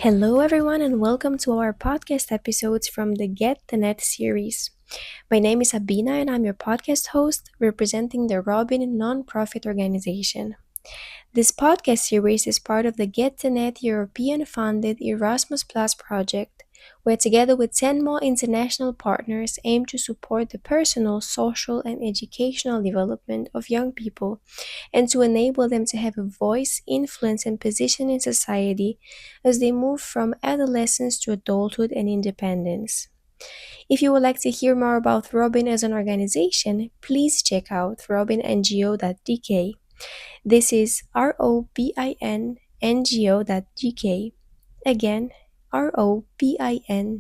Hello, everyone, and welcome to our podcast episodes from the GetTheNet series. My name is Abina, and I'm your podcast host representing the Robin nonprofit organization. This podcast series is part of the GetTheNet European funded Erasmus Plus project, where together with 10 more international partners aim to support the personal, social, and educational development of young people and to enable them to have a voice, influence, and position in society as they move from adolescence to adulthood and independence. If you would like to hear more about Robin as an organization, please check out robinNGO.dk. This is ROBINNGO.dk. Again, ROBINNGO.dk.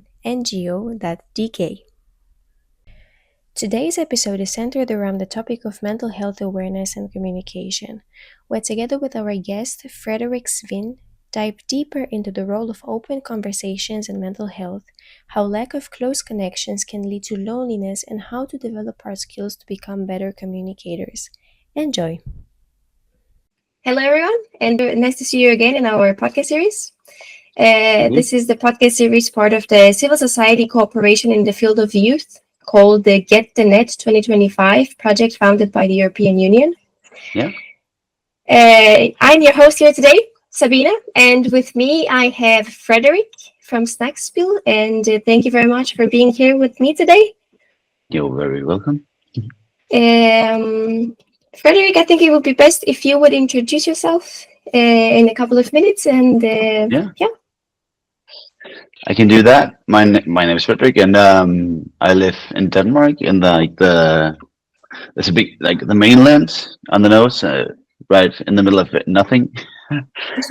Today's episode is centered around the topic of mental health awareness and communication, where together with our guest, Frederik Svinth, dive deeper into the role of open conversations in mental health, how lack of close connections can lead to loneliness, and how to develop our skills to become better communicators. Enjoy! Hello, everyone, and nice to see you again in our podcast series. This is the podcast series part of the civil society cooperation in the field of youth called the GetTheNet 2025 project founded by the European Union. Yeah. I'm your host here today, Sabina, and with me I have Frederik from SNAKSPIL, and thank you very much for being here with me today. You're very welcome. Frederik, I think it would be best if you would introduce yourself in a couple of minutes, and Yeah. I can do that. My name is Frederik, and I live in Denmark in there's a big the mainland on the nose, right in the middle of it, nothing.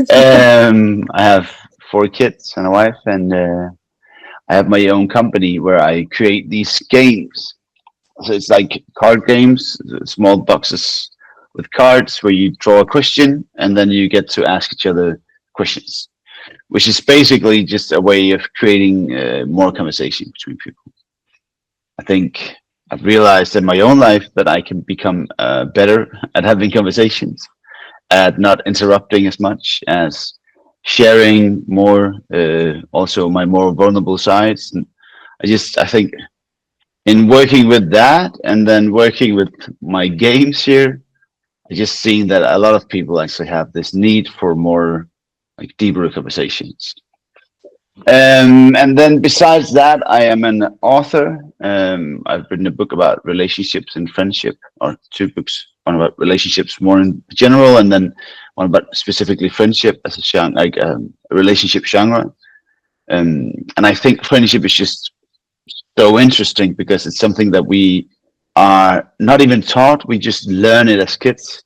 I have 4 kids and a wife, and I have my own company where I create these games. So it's like card games, small boxes with cards where you draw a question and then you get to ask each other questions, which is basically just a way of creating more conversation between people. I think I've realized in my own life that I can become better at having conversations, at not interrupting as much, as sharing more, also my more vulnerable sides. And I think in working with that and then working with my games here, I just seen that a lot of people actually have this need for more deeper conversations. And then besides that, I am an author. I've written a book about relationships and friendship, or 2 books, one about relationships more in general, and then one about specifically friendship as a genre, a relationship genre. And I think friendship is just so interesting because it's something that we are not even taught. We just learn it as kids.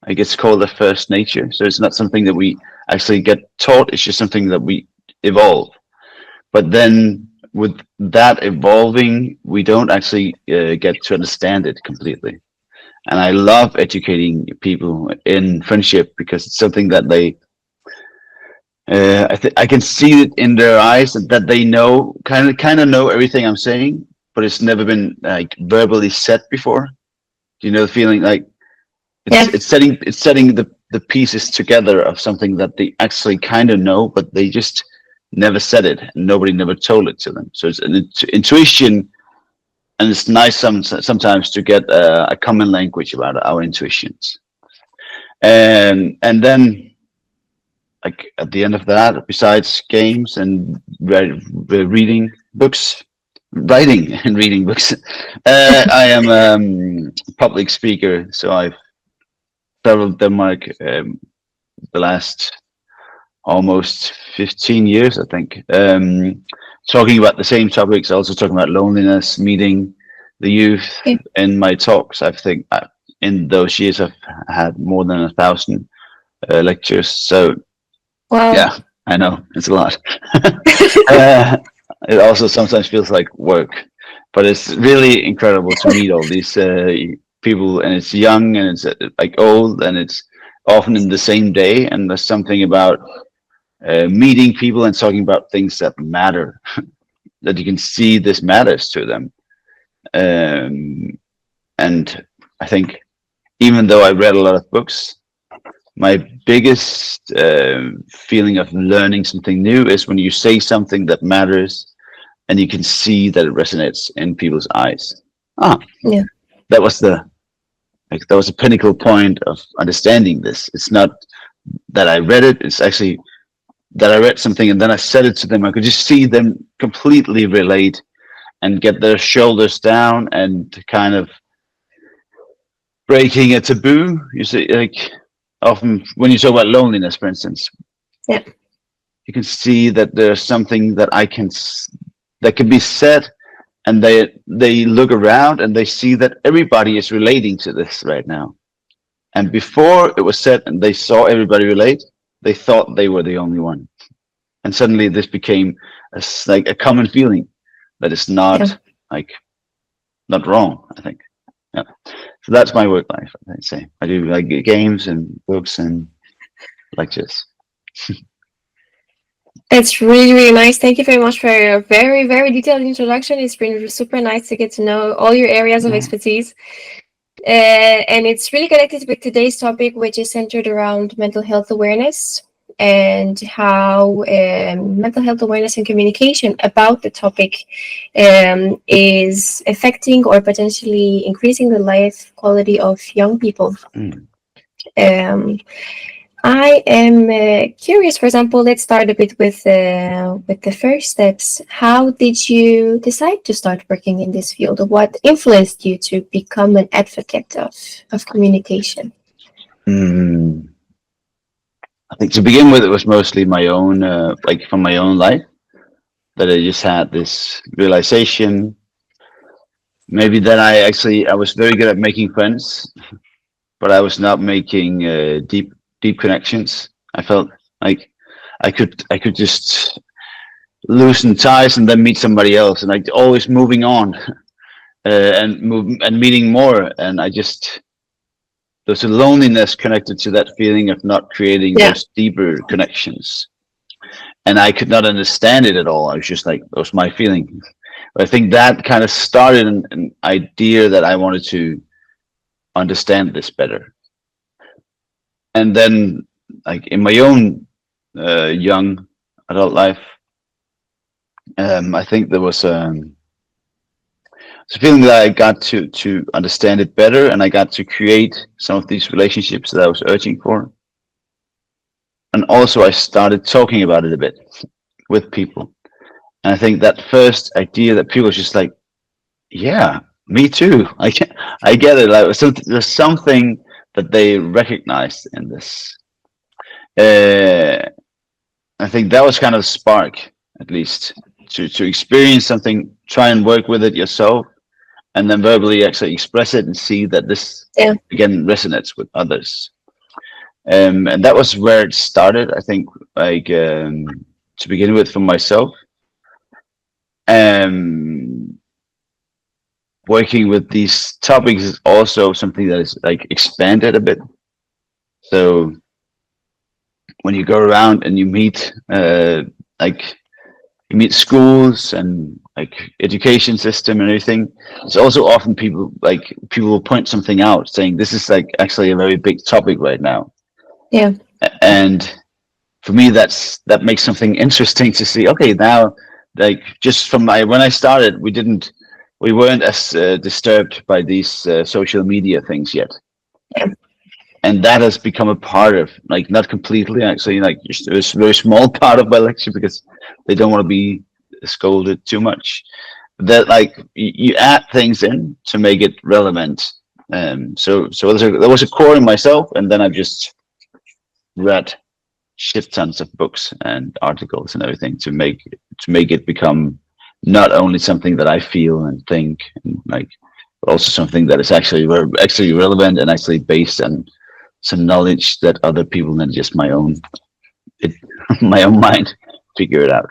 I guess it's called the first nature. So it's not something that we actually get taught. It's just something that we evolve. But then with that evolving, we don't actually get to understand it completely. And I love educating people in friendship because it's something that they I can see it in their eyes that they know kind of know everything I'm saying, but it's never been verbally said before. Do you know the feeling it's setting the pieces together of something that they actually kind of know, but they just never said it and nobody never told it to them. So it's an intuition, and it's nice sometimes to get a common language about our intuitions. And then at the end of that, besides games and reading books, writing and reading books, I am a public speaker. So I've traveled Denmark the last almost 15 years, I think, talking about the same topics, also talking about loneliness, meeting the youth in my talks. I think in those years I've had more than 1,000 lectures. So Wow. yeah, I know it's a lot. It also sometimes feels like work, but it's really incredible to meet all these people, and it's young and it's old, and it's often in the same day. And there's something about meeting people and talking about things that matter, that you can see this matters to them. And I think even though I read a lot of books, My biggest feeling of learning something new is when you say something that matters and you can see that it resonates in people's eyes. Ah, Yeah. that was the that was a pinnacle point of understanding this. It's not that I read it; it's actually that I read something and then I said it to them. I could just see them completely relate and get their shoulders down and kind of breaking a taboo. You see, like often when you talk about loneliness, for instance, Yeah. you can see that there's something that that can be said, and they look around and they see that everybody is relating to this right now. And before it was said and they saw everybody relate, they thought they were the only one. And suddenly this became like a common feeling that is Yeah. like not wrong, I think. Yeah. So that's my work life, I'd say. I do like games and books and lectures. It's really, really nice. Thank you very much for your very, very detailed introduction. It's been super nice to get to know all your areas of Yeah. expertise. And it's really connected with today's topic, which is centered around mental health awareness and how mental health awareness and communication about the topic is affecting or potentially increasing the life quality of young people. Mm. Um, I am curious. For example, let's start a bit with the first steps. How did you decide to start working in this field? What influenced you to become an advocate of communication? Mm. I think to begin with, it was mostly my own, like from my own life, that I just had this realization. Maybe that I was very good at making friends, but I was not making deep connections. I felt like I could just loosen ties and then meet somebody else, and like always moving on and meeting more. And I just there's a loneliness connected to that feeling of not creating Yeah, those deeper connections, and I could not understand it at all. I was just like, that was my feeling. But I think that kind of started an idea that I wanted to understand this better. And then, like in my own young adult life, I think there was a feeling that I got to understand it better, and I got to create some of these relationships that I was urging for. And also, I started talking about it a bit with people. And I think that first idea that people was just like, yeah, me too. I get it. Like there's something that they recognized in this. Uh, I think that was kind of a spark, at least, to experience something, try and work with it yourself, and then verbally actually express it and see that this yeah, again resonates with others. And that was where it started. I think, like to begin with, for myself. Um, Working with these topics is also something that is like expanded a bit. So when you go around and you meet like you meet schools and like education system and everything, it's also often people will point something out saying this is like actually a very big topic right now. yeah, And for me that makes something interesting to see. Okay, now like just from my when I started, we weren't as disturbed by these social media things yet, yeah, and that has become a part of, like, not completely actually, like just a very small part of my lecture because they don't want to be scolded too much. That like you add things in to make it relevant. So there was a core in myself, and then I've just read shit tons of books and articles and everything to make it become not only something that I feel and think and like, but also something that is actually relevant and actually based on some knowledge that other people than just it, my own mind figure it out.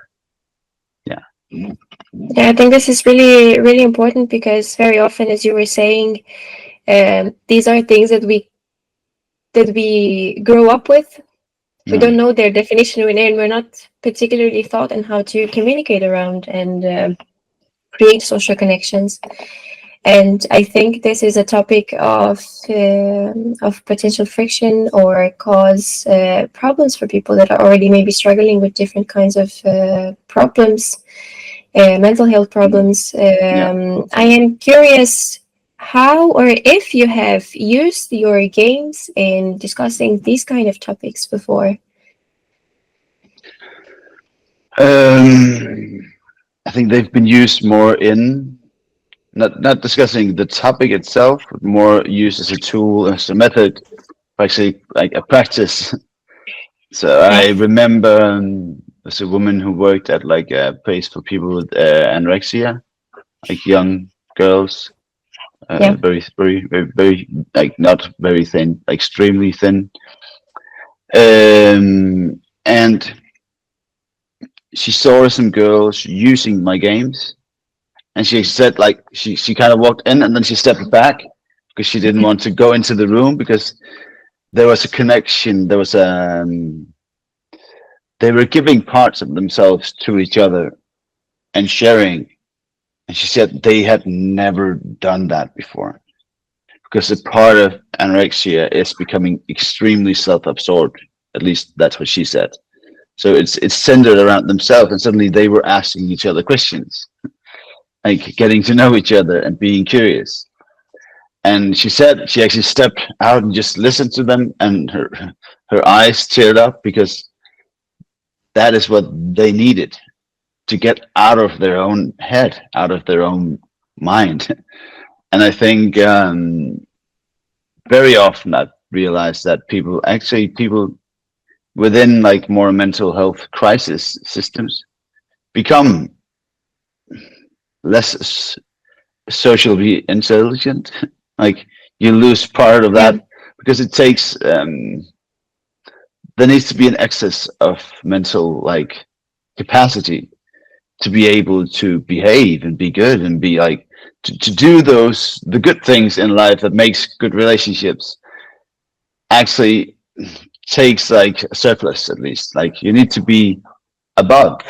Yeah. yeah. I think this is really, really important because very often, as you were saying, these are things that we grow up with. We Yeah. don't know their definition, and we're not particularly taught on how to communicate around and create social connections. And I think this is a topic of potential friction or cause problems for people that are already maybe struggling with different kinds of problems, mental health Mm. problems. Yeah. I am curious how or if you have used your games in discussing these kind of topics before. I think they've been used more in not discussing the topic itself, but more used as a tool, as a method, actually like a practice. So Yeah, I remember there's a woman who worked at like a place for people with anorexia, like young girls, yeah, very like not very thin, like extremely thin. And she saw some girls using my games, and she said like she kind of walked in and then she stepped back because she didn't want to go into the room because there was a connection. There was they were giving parts of themselves to each other and sharing. And she said they had never done that before because a part of anorexia is becoming extremely self-absorbed. At least that's what she said. So it's centered around themselves, and suddenly they were asking each other questions, like getting to know each other and being curious. And she said she actually stepped out and just listened to them, and her eyes teared up because that is what they needed to get out of their own head, out of their own mind. And I think very often I've realized that people within like more mental health crisis systems become less socially intelligent. Like you lose part of yeah, that because it takes there needs to be an excess of mental like capacity to be able to behave and be good and be like to do those the good things in life that makes good relationships actually takes like a surplus at least. Like you need to be above.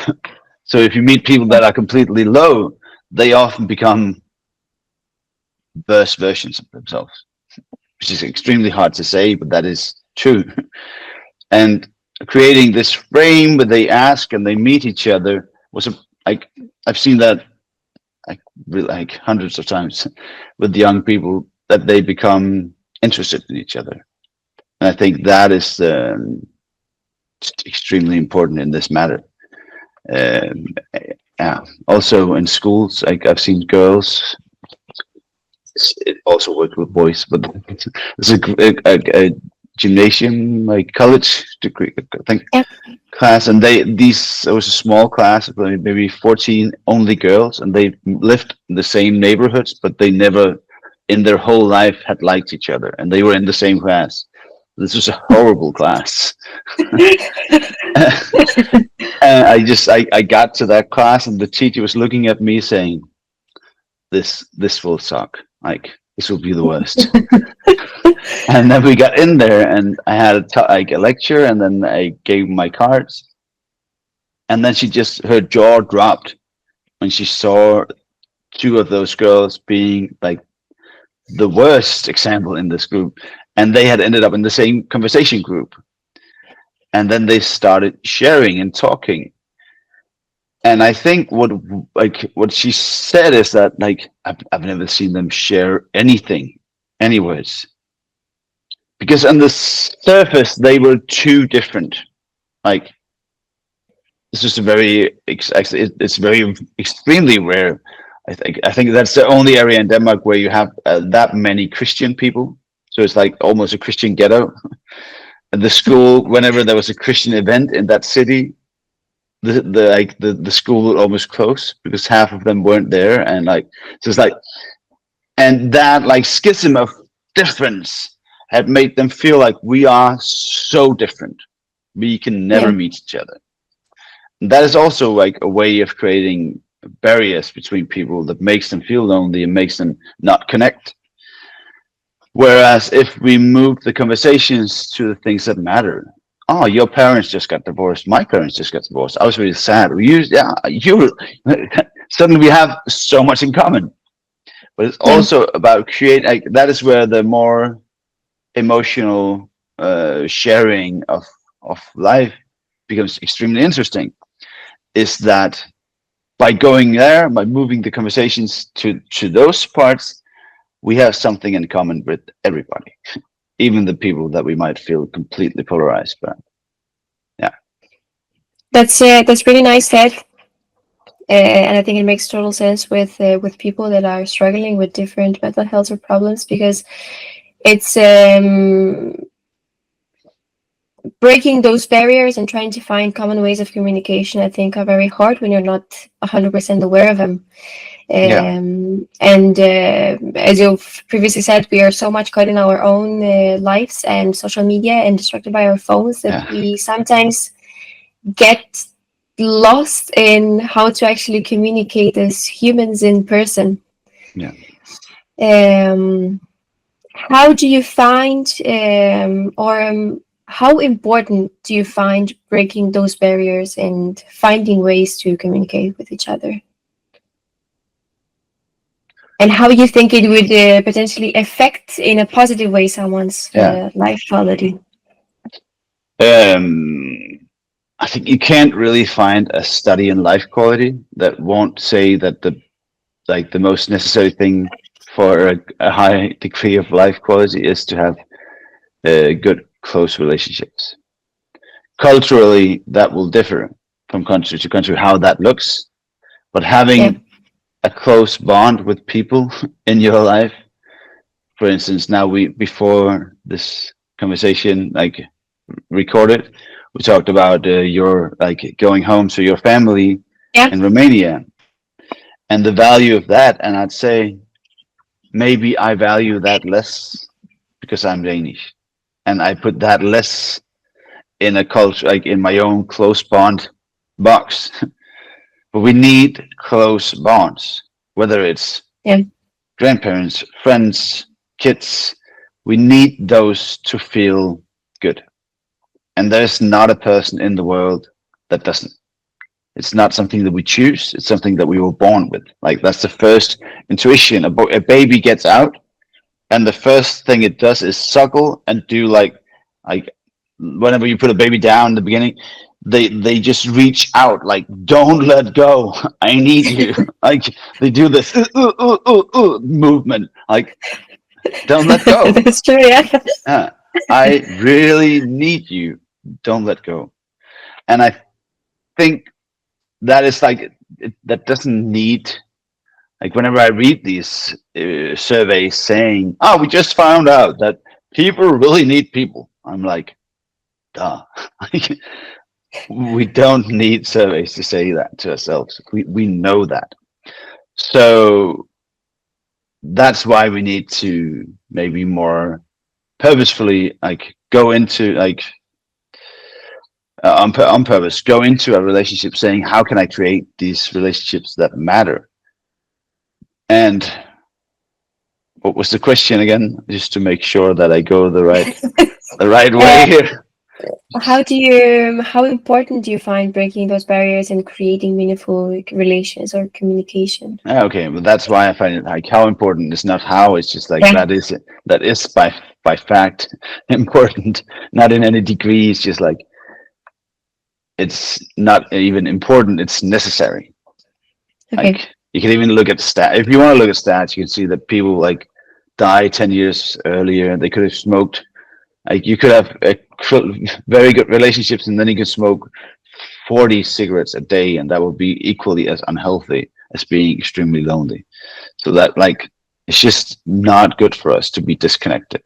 So if you meet people that are completely low, they often become worse versions of themselves, which is extremely hard to say, but that is true. And creating this frame where they ask and they meet each other was a, like I've seen that like like hundreds of times with young people that they become interested in each other. And I think that is extremely important in this matter. Um, yeah. Also in schools, like I've seen girls. It also worked with boys, but there's a gymnasium, like college degree, I think, yeah. class, and it was a small class, maybe 14 only girls, and they lived in the same neighborhoods, but they never in their whole life had liked each other, and they were in the same class. This was a horrible class. And I got to that class, and the teacher was looking at me saying, this will suck. Like this will be the worst. And then we got in there, and I had like a lecture, and then I gave my cards, and then she just her jaw dropped when she saw two of those girls being like the worst example in this group, and they had ended up in the same conversation group, and then they started sharing and talking. And I think what she said is that like I've never seen them share anything, any words, because on the surface they were too different. Like it's just a very it's very extremely rare. I think that's the only area in Denmark where you have that many Christian people. So it's like almost a Christian ghetto. At the school, whenever there was a Christian event in that city, the school would almost close because half of them weren't there, and like so it's like and that like schism of difference had made them feel like we are so different, we can never Yeah, meet each other. That is also like a way of creating barriers between people that makes them feel lonely and makes them not connect. Whereas if we move the conversations to the things that matter, oh, your parents just got divorced, my parents just got divorced, I was really sad. We used, yeah, you suddenly we have so much in common. but it's Yeah. also about create. Like, that is where the more emotional sharing of life becomes extremely interesting. Is that by going there, by moving the conversations to those parts, we have something in common with everybody, even the people that we might feel completely polarized by. Yeah, That's really nice said, and I think it makes total sense with people that are struggling with different mental health or problems because it's breaking those barriers and trying to find common ways of communication. I think are very hard when you're not 100% aware of them. yeah, And as you've previously said, we are so much caught in our own lives and social media and distracted by our phones that yeah, we sometimes get lost in how to actually communicate as humans in person. yeah. Um, how do you find, or how important do you find breaking those barriers and finding ways to communicate with each other? And how you think it would potentially affect in a positive way someone's Yeah. life quality? Um, I think you can't really find a study in life quality that won't say that the most necessary thing for a high degree of life quality is to have good close relationships. Culturally, that will differ from country to country how that looks, but Yeah, having a close bond with people in your life, for instance, now we before this conversation like recorded, we talked about your like going home to your family yeah, in Romania and the value of that. And I'd say maybe I value that less because I'm Danish, and I put that less in a culture, like in my own close bond box. But we need close bonds, whether it's yeah, grandparents, friends, kids. We need those to feel good. And there's not a person in the world that doesn't. It's not something that we choose. It's something that we were born with. Like, that's the first intuition. A baby gets out, and the first thing it does is suckle and do like whenever you put a baby down in the beginning, they just reach out like, don't let go. I need you. Like, they do this movement. Like, don't let go. that's true. Yeah, Uh, I really need you. Don't let go. And I think that is like that doesn't need, like, whenever I read these surveys saying, "Oh, we just found out that people really need people," I'm like, "Duh." We don't need surveys to say that to ourselves. We know that. So that's why we need to maybe more purposefully like go into like on purpose go into a relationship saying, how can I create these relationships that matter? And what was the question again? Just to make sure that I go the right way uh, here. how important do you find breaking those barriers and creating meaningful relations or communication? Okay, but that's why I find it like how important is not how. It's just like Yeah, that is by fact important, not in any degree. It's just like it's not even important. It's necessary. okay, Like, you can even look at stat. If you want to look at stats, you can see that people like die 10 years earlier. They could have smoked. Like, you could have very good relationships, and then you could smoke 40 cigarettes a day, and that would be equally as unhealthy as being extremely lonely. So that, like, it's just not good for us to be disconnected.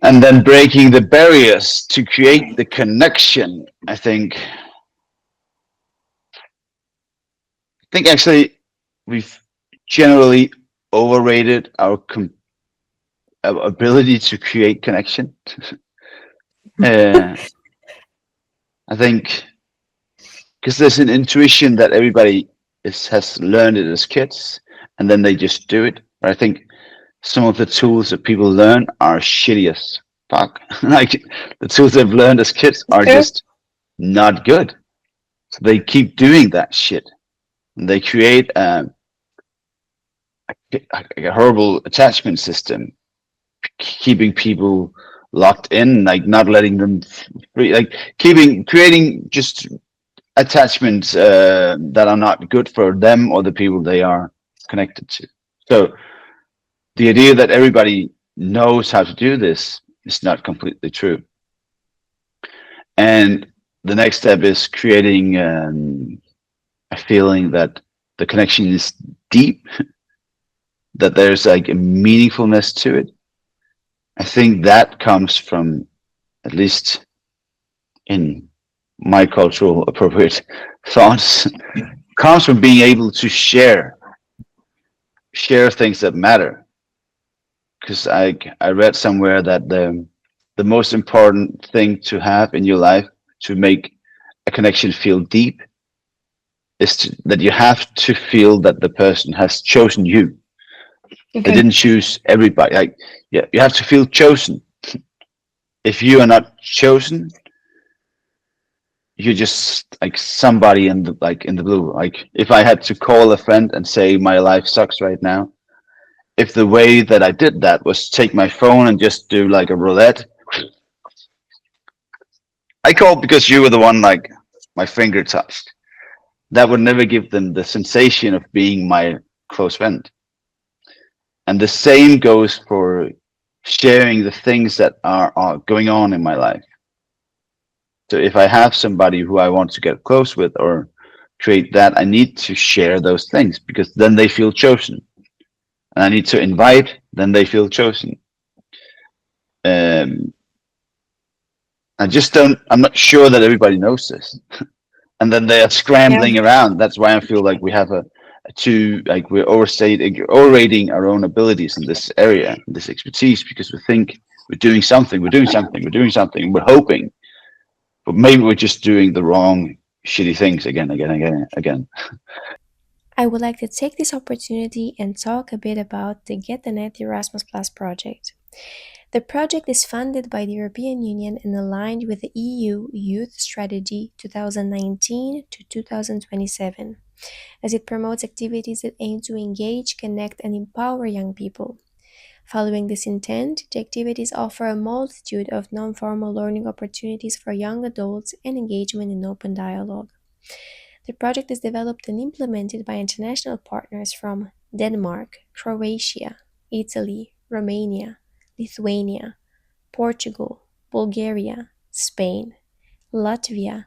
And then breaking the barriers to create the connection. I think actually we've generally overrated our ability to create connection. uh, I think because there's an intuition that everybody has learned it as kids, and then they just do it. But I think some of the tools that people learn are shitty as fuck. Like, the tools they've learned as kids are true. just not good. So they keep doing that shit. And they create a horrible attachment system, keeping people locked in, like not letting them free, like creating just attachments that are not good for them or the people they are connected to. So the idea that everybody knows how to do this is not completely true. And the next step is creating a feeling that the connection is deep, that there's like a meaningfulness to it. I think that comes from, at least in my cultural appropriate thoughts, comes from being able to share things that matter. Because I read somewhere that the most important thing to have in your life to make a connection feel deep is that you have to feel that the person has chosen you. They Okay. didn't choose everybody. Like, yeah, you have to feel chosen. If you are not chosen, you're just like somebody in the in the blue. Like if I had to call a friend and say my life sucks right now, if the way that I did that was take my phone and just do like a roulette, I called because you were the one like my finger touched. That would never give them the sensation of being my close friend. And the same goes for sharing the things that are going on in my life. So if I have somebody who I want to get close with or create that, I need to share those things because then they feel chosen. And I need to invite, then they feel chosen. Um, I just don't, I'm not sure that everybody knows this. And then they are Yeah. scrambling around. That's why I feel like we have a too, like we're overrating our own abilities in this area, this expertise, because we think we're doing something, we're hoping, but maybe we're just doing the wrong shitty things again, again, again, again. I would like to take this opportunity and talk a bit about the GetTheNet Erasmus Plus project. The project is funded by the European Union and aligned with the EU Youth Strategy 2019 to 2027, as it promotes activities that aim to engage, connect, and empower young people. Following this intent, the activities offer a multitude of non formal learning opportunities for young adults and engagement in open dialogue. The project is developed and implemented by international partners from Denmark, Croatia, Italy, Romania, Lithuania, Portugal, Bulgaria, Spain, Latvia,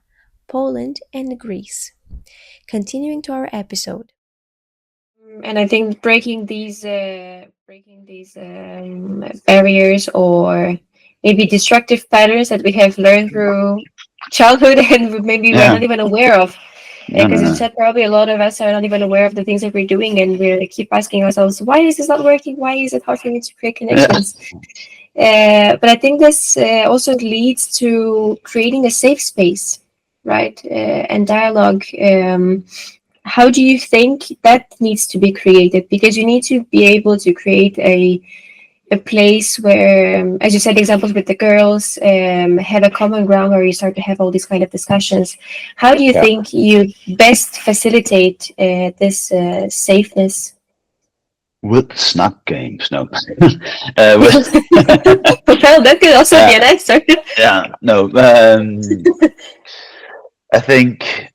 Poland, and Greece. Continuing to our episode. And I think breaking these barriers or maybe destructive patterns that we have learned through childhood and maybe we're Yeah, not even aware of. no, no, Because as you no. said, probably a lot of us are not even aware of the things that we're doing, and we keep asking ourselves, "Why is this not working? Why is it hard for me to create Yeah. connections?" But I think this also leads to creating a safe space, right? And dialogue. How do you think that needs to be created? Because you need to be able to create a place where, as you said, examples with the girls have a common ground where you start to have all these kind of discussions. How do you Yeah. think you best facilitate this safeness? With snack games, no. Well, With, that could also be an answer. yeah, no. I think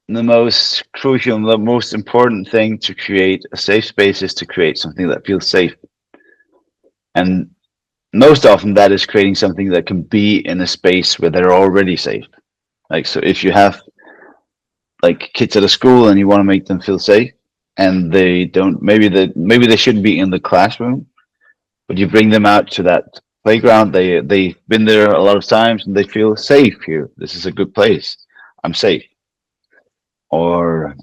the most crucial, the most important thing to create a safe space is to create something that feels safe. And most often that is creating something that can be in a space where they're already safe. Like, so if you have like kids at a school and you want to make them feel safe and they don't, maybe they shouldn't be in the classroom, but you bring them out to that playground. They've been there a lot of times and they feel safe here. This is a good place. I'm safe. Or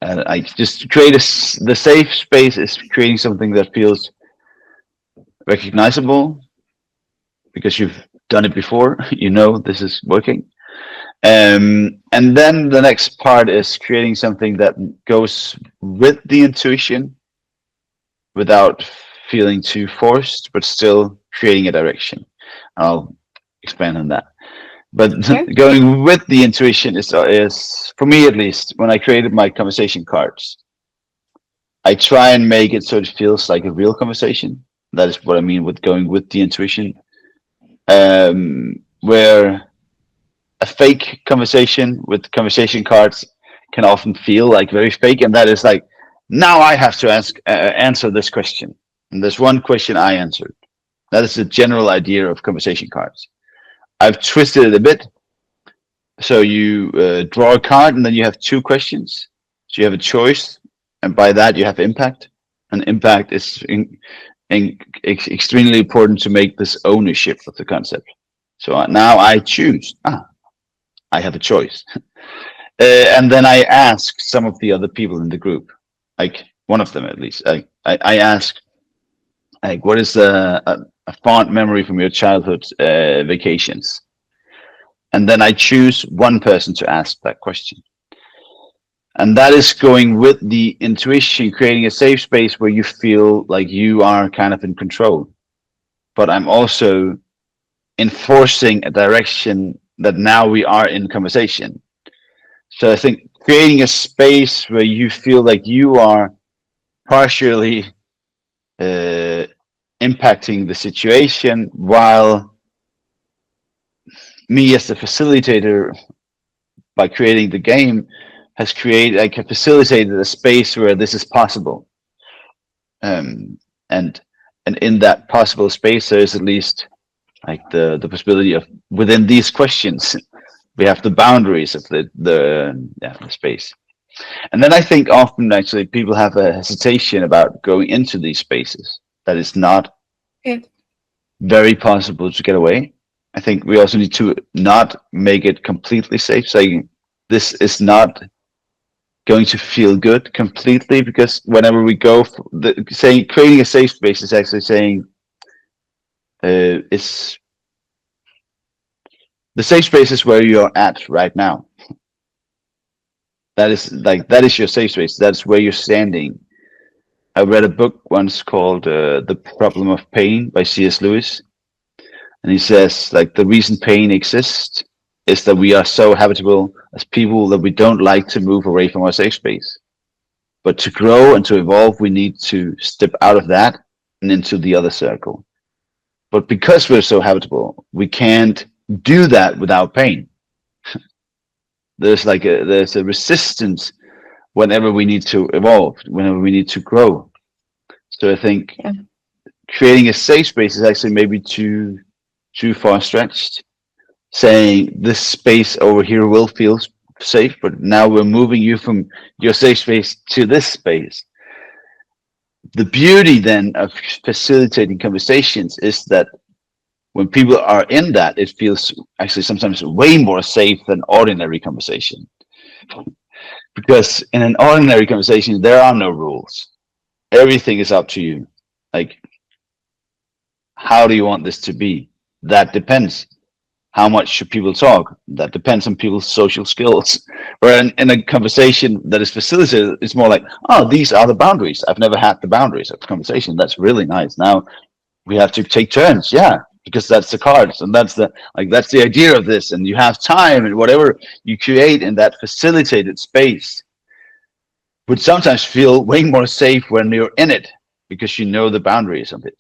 I just create the safe space is creating something that feels recognizable because you've done it before. You know this is working. And then the next part is creating something that goes with the intuition without feeling too forced, but still creating a direction. I'll expand on that. But Sure. going with the intuition is for me at least when I created my conversation cards. I try and make it so it feels like a real conversation. That is what I mean with going with the intuition. Where a fake conversation with conversation cards can often feel like very fake, and that is like, now I have to answer this question, and there's one question I answered. That is the general idea of conversation cards. I've twisted it a bit, so you draw a card, and then you have two questions. So you have a choice, and by that you have impact. And impact is extremely important to make this ownership of the concept. So now I choose. I have a choice. And then I ask some of the other people in the group, like one of them at least. I ask, like, what is a fond memory from your childhood vacations? And then I choose one person to ask that question. And that is going with the intuition, creating a safe space where you feel like you are kind of in control. But I'm also enforcing a direction that now we are in conversation. So I think creating a space where you feel like you are partially impacting the situation, while me as the facilitator, by creating the game, has created, like, facilitated a space where this is possible. Um, and in that possible space, there is at least like the possibility of, within these questions, we have the boundaries of the space. And then I think often actually people have a hesitation about going into these spaces, that it's not Yeah. very possible to get away. I think we also need to not make it completely safe, saying this is not going to feel good completely, because whenever we go saying creating a safe space is actually saying it's the safe space is where you're at right now. That is your safe space. That's where you're standing. I read a book once called The Problem of Pain by C.S. Lewis. And he says, like, the reason pain exists is that we are so habitable as people that we don't like to move away from our safe space. But to grow and to evolve, we need to step out of that and into the other circle. But because we're so habitable, we can't do that without pain. There's a resistance whenever we need to evolve, whenever we need to grow. So I think Yeah. creating a safe space is actually maybe too far stretched. Saying this space over here will feel safe, but now we're moving you from your safe space to this space. The beauty then of facilitating conversations is that when people are in that, it feels actually sometimes way more safe than ordinary conversation. Because in an ordinary conversation, there are no rules. Everything is up to you. Like, how do you want this to be? That depends. How much should people talk? That depends on people's social skills. Where in a conversation that is facilitated, it's more like, oh, these are the boundaries. I've never had the boundaries of conversation. That's really nice. Now we have to take turns. Yeah, because that's the cards, and that's the idea of this. And you have time, and whatever you create in that facilitated space would sometimes feel way more safe when you're in it, because you know the boundaries of it.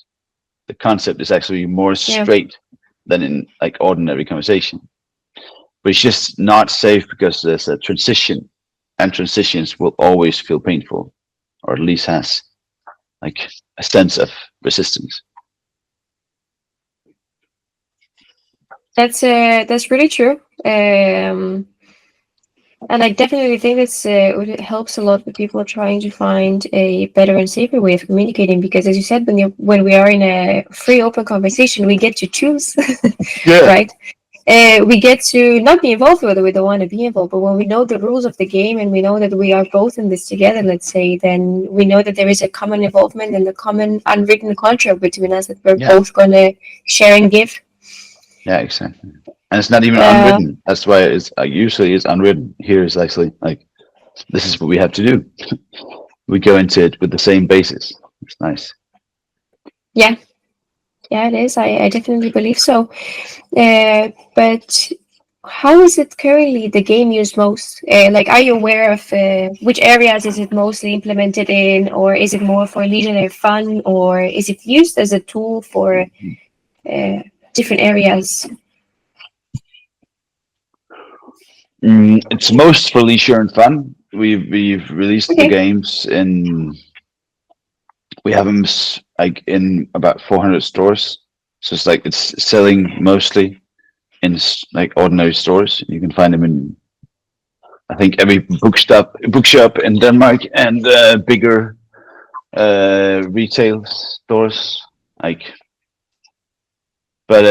The concept is actually more Yeah. straight than in like ordinary conversation. But it's just not safe because there's a transition, and transitions will always feel painful, or at least has like a sense of resistance. That's really true. And I definitely think it helps a lot with people trying to find a better and safer way of communicating. Because, as you said, when we are in a free, open conversation, we get to choose, Yeah, right? We get to not be involved whether we don't want to be involved. But when we know the rules of the game and we know that we are both in this together, let's say, then we know that there is a common involvement and a common unwritten contract between us that we're yeah, both going to share and give. yeah, exactly. And it's not even Uh, unwritten. That's why it's usually it's unwritten. Here is actually like, this is what we have to do. We go into it with the same basis. It's nice. yeah, it is. I definitely believe so. But How is it currently the game used most? Like, are you aware of which areas is it mostly implemented in, or is it more for leisure fun, or is it used as a tool for uh, different areas? It's most for leisure and fun. We've released the Okay. games we have them like in about 400 stores. So it's like it's selling mostly in like ordinary stores. You can find them in I think every bookshop in Denmark and bigger retail stores. Like, but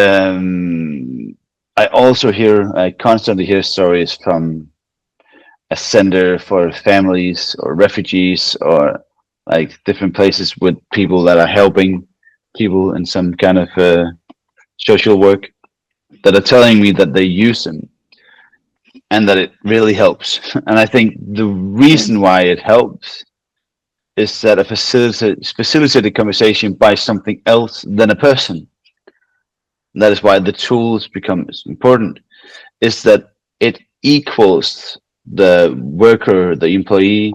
I constantly hear stories from a center for families or refugees or like different places with people that are helping people in some kind of social work that are telling me that they use them and that it really helps. And I think the Yeah. reason why it helps is that a facilitated conversation by something else than a person. That is why the tools become important. Is that it equals the worker, the employee,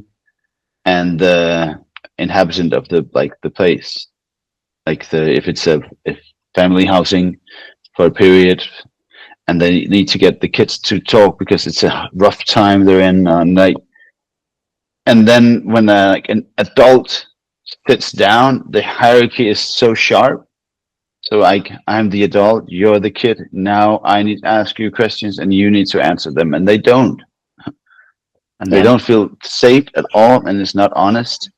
and the inhabitant of the place. Like if it's a if family housing for a period, and they need to get the kids to talk because it's a rough time they're in, and then when like an adult sits down, the hierarchy is so sharp. So like I'm the adult, you're the kid. Now I need to ask you questions, and you need to answer them, and they don't, and they Yeah. don't feel safe at all, and it's not honest.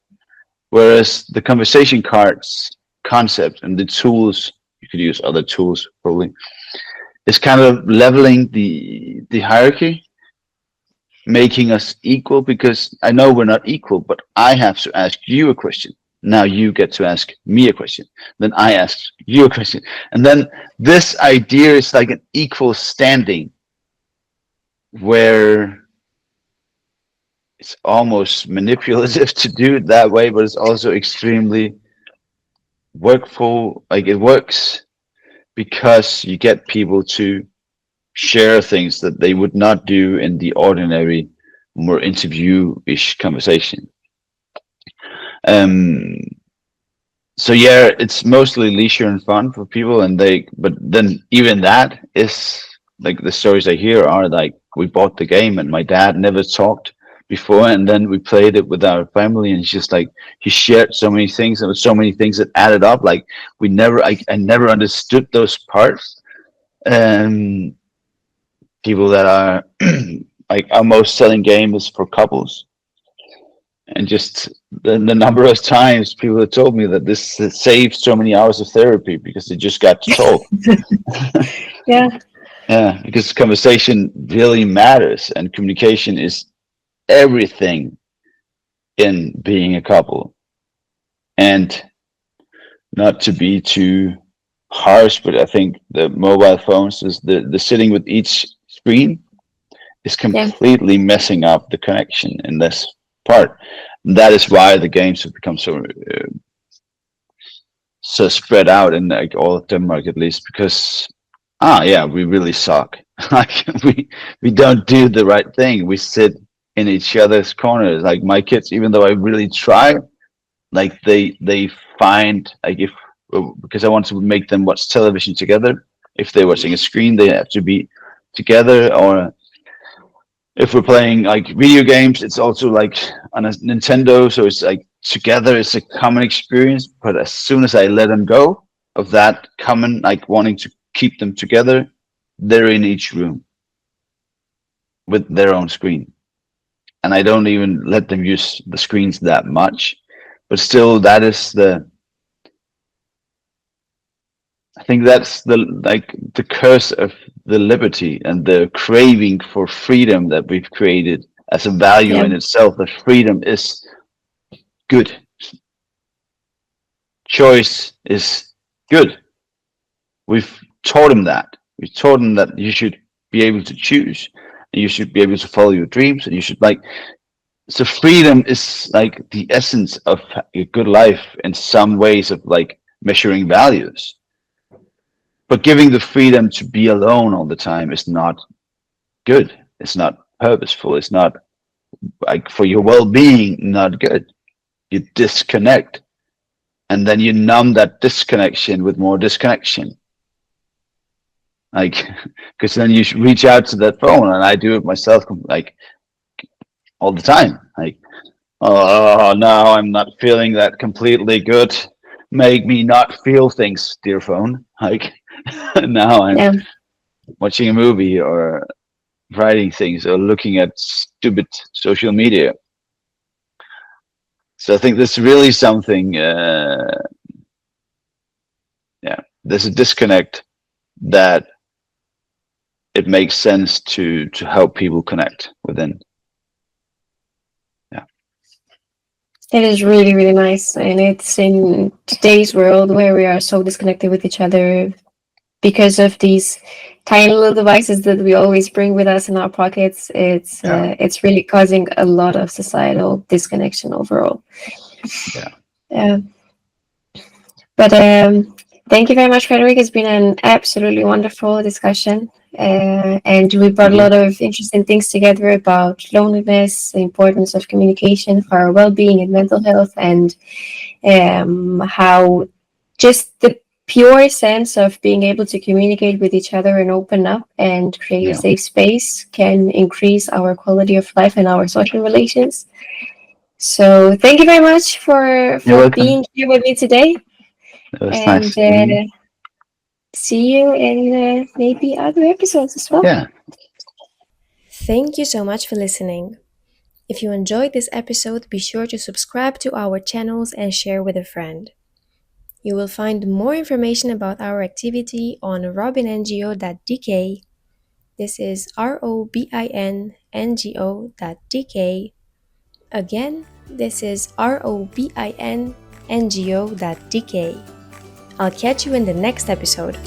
Whereas the conversation cards concept and the tools, you could use other tools probably, is kind of leveling the hierarchy, making us equal because I know we're not equal, but I have to ask you a question. Now you get to ask me a question. Then I ask you a question. And then this idea is like an equal standing where it's almost manipulative to do it that way, but it's also extremely workful. Like it works because you get people to share things that they would not do in the ordinary, more interview-ish conversation. Um, so yeah, it's mostly leisure and fun for people, but then even that is like the stories I hear are like we bought the game and my dad never talked before, and then we played it with our family, and it's just like he shared so many things, and so many things that added up. Like I never understood those parts. Um, People that are like our most selling game is for couples, and just the number of times people have told me that this saved so many hours of therapy because they just got to talk. Yeah. Yeah, because conversation really matters and communication is everything in being a couple. And not to be too harsh, but I think the mobile phones is the sitting with each screen is Yeah. completely messing up the connection in this part. That is why the games have become so spread out in like all of Denmark at least because yeah, we really suck. Like we don't do the right thing. We sit in each other's corners. Like my kids, even though I really try, like they find like if because I want to make them watch television together. If they're watching a screen, they have to be together. Or if we're playing like video games, it's also like on a Nintendo, so it's like together. It's a common experience. But as soon as I let them go of that common, like wanting to keep them together, they're in each room with their own screen, and I don't even let them use the screens that much. But still, that is the I think that's the curse of the liberty and the craving for freedom that we've created as a value Yeah. in itself. That freedom is good, choice is good. We've taught him that. We've taught him that you should be able to choose, and you should be able to follow your dreams, and you should like. So freedom is like the essence of a good life in some ways of like measuring values. But giving the freedom to be alone all the time is not. good. It's not purposeful. It's not like for your well-being, not good. You disconnect, and then you numb that disconnection with more disconnection. Like, because then you reach out to that phone, and I do it myself, like all the time. Like, oh, now I'm not feeling that completely good. Make me not feel things, dear phone. Like, now I'm Yeah. watching a movie or writing things or looking at stupid social media. So I think that's really something. Yeah, there's a disconnect that it makes sense to help people connect within. Yeah, It is really, really nice. And it's in today's world where we are so disconnected with each other because of these tiny little devices that we always bring with us in our pockets. yeah, It's really causing a lot of societal disconnection overall. yeah. Yeah. But thank you very much, Frederick. It's been an absolutely wonderful discussion. And we brought Thank a you. lot of interesting things together about loneliness, the importance of communication for our well being and mental health, and how just the pure sense of being able to communicate with each other and open up and create a Yeah, safe space can increase our quality of life and our social relations. So, thank you very much you're for welcome. being here with me today, It was and nice meeting you. see you in maybe other episodes as well. Yeah, Thank you so much for listening. If you enjoyed this episode, be sure to subscribe to our channels and share with a friend. You will find more information about our activity on robinngo.dk. This is robinngo.dk. Again, this is robinngo.dk. I'll catch you in the next episode.